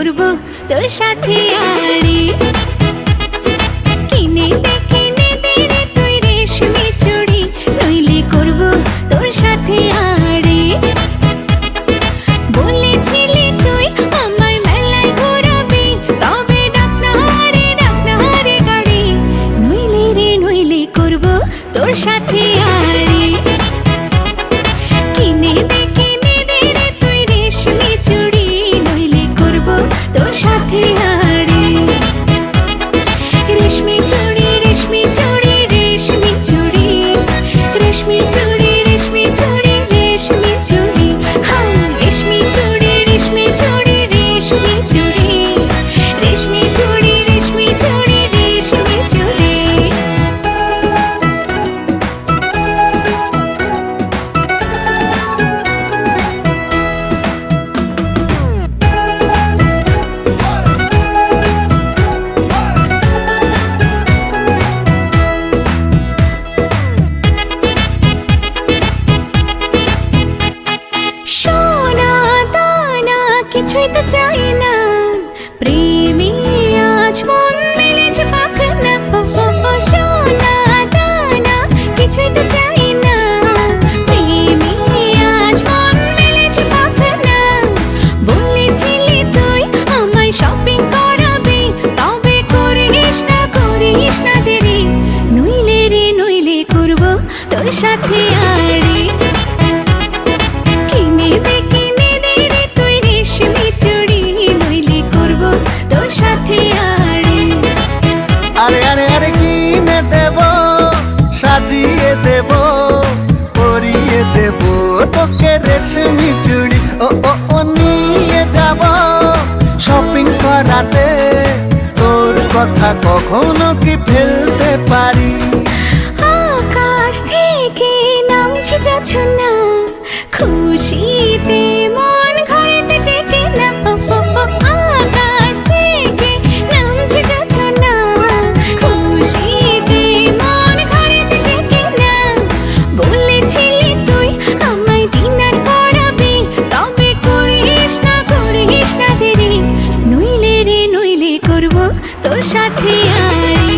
করব তোর সাথে আড়ি। কিনে দে রে তুই রেশমি চুড়ি, নইলে করব তোর সাথে আড়ি। বলেছিলি তুই আমায় মেলায় ঘোরাবি, তবে ডাক না রে গাড়ি, নইলে করব তোর সাথে আড়ি। কিনে দে রে তুই রেশমি চুড়ি, নইলে করব তোর সাথে আড়ি। রেশমি চুড়ি রেশমি চুড়ি রেশমি চুড়ি, রেশমি চুড়ি রেশমি চুড়ি রেশমি চুড়ি, হ্যাঁ রেশমি চুড়ি রেশমি চুড়ি রেশমি চুড়ি, রেশমি চুড়ি রেশমি চুড়ি রেশমি চুড়ি। সোনা দানা কিছুই তো চাই না, প্রেমী আজ মন মেলেছে পাখনা। সোনা দানা কিছুই তো চাই না, প্রেমী আজ মন মেলেছে পাখনা। বলেছিলি তুই আমায় শপিং করাবি, তবে করিস না দেরি, নইলে করব তোর সাথে আড়ি। কিনে দে রে তুই রেশমি চুড়ি, নইলে করব তোর সাথে আড়ি। আরে আরে আরে কিনে দেব, সাজিয়ে দেব, পরিয়ে দেব তোকে রেশমি চুড়ি। ও ও ও নিয়ে যাব শপিং করাতে, তোর কথা কখনো কি ফেলতে পারি? আকাশ থেকে নামছে জোছনা, খুশিতে মন ঘরেতে টেকে না। আকাশ থেকে নামছে জোছনা, খুশিতে মন ঘরেতে টেকে না। বলেছিলি তুই আমায় ডিনার করাবি, তবে করিস না দেরি, নইলে করব তোর সাথে আড়ি।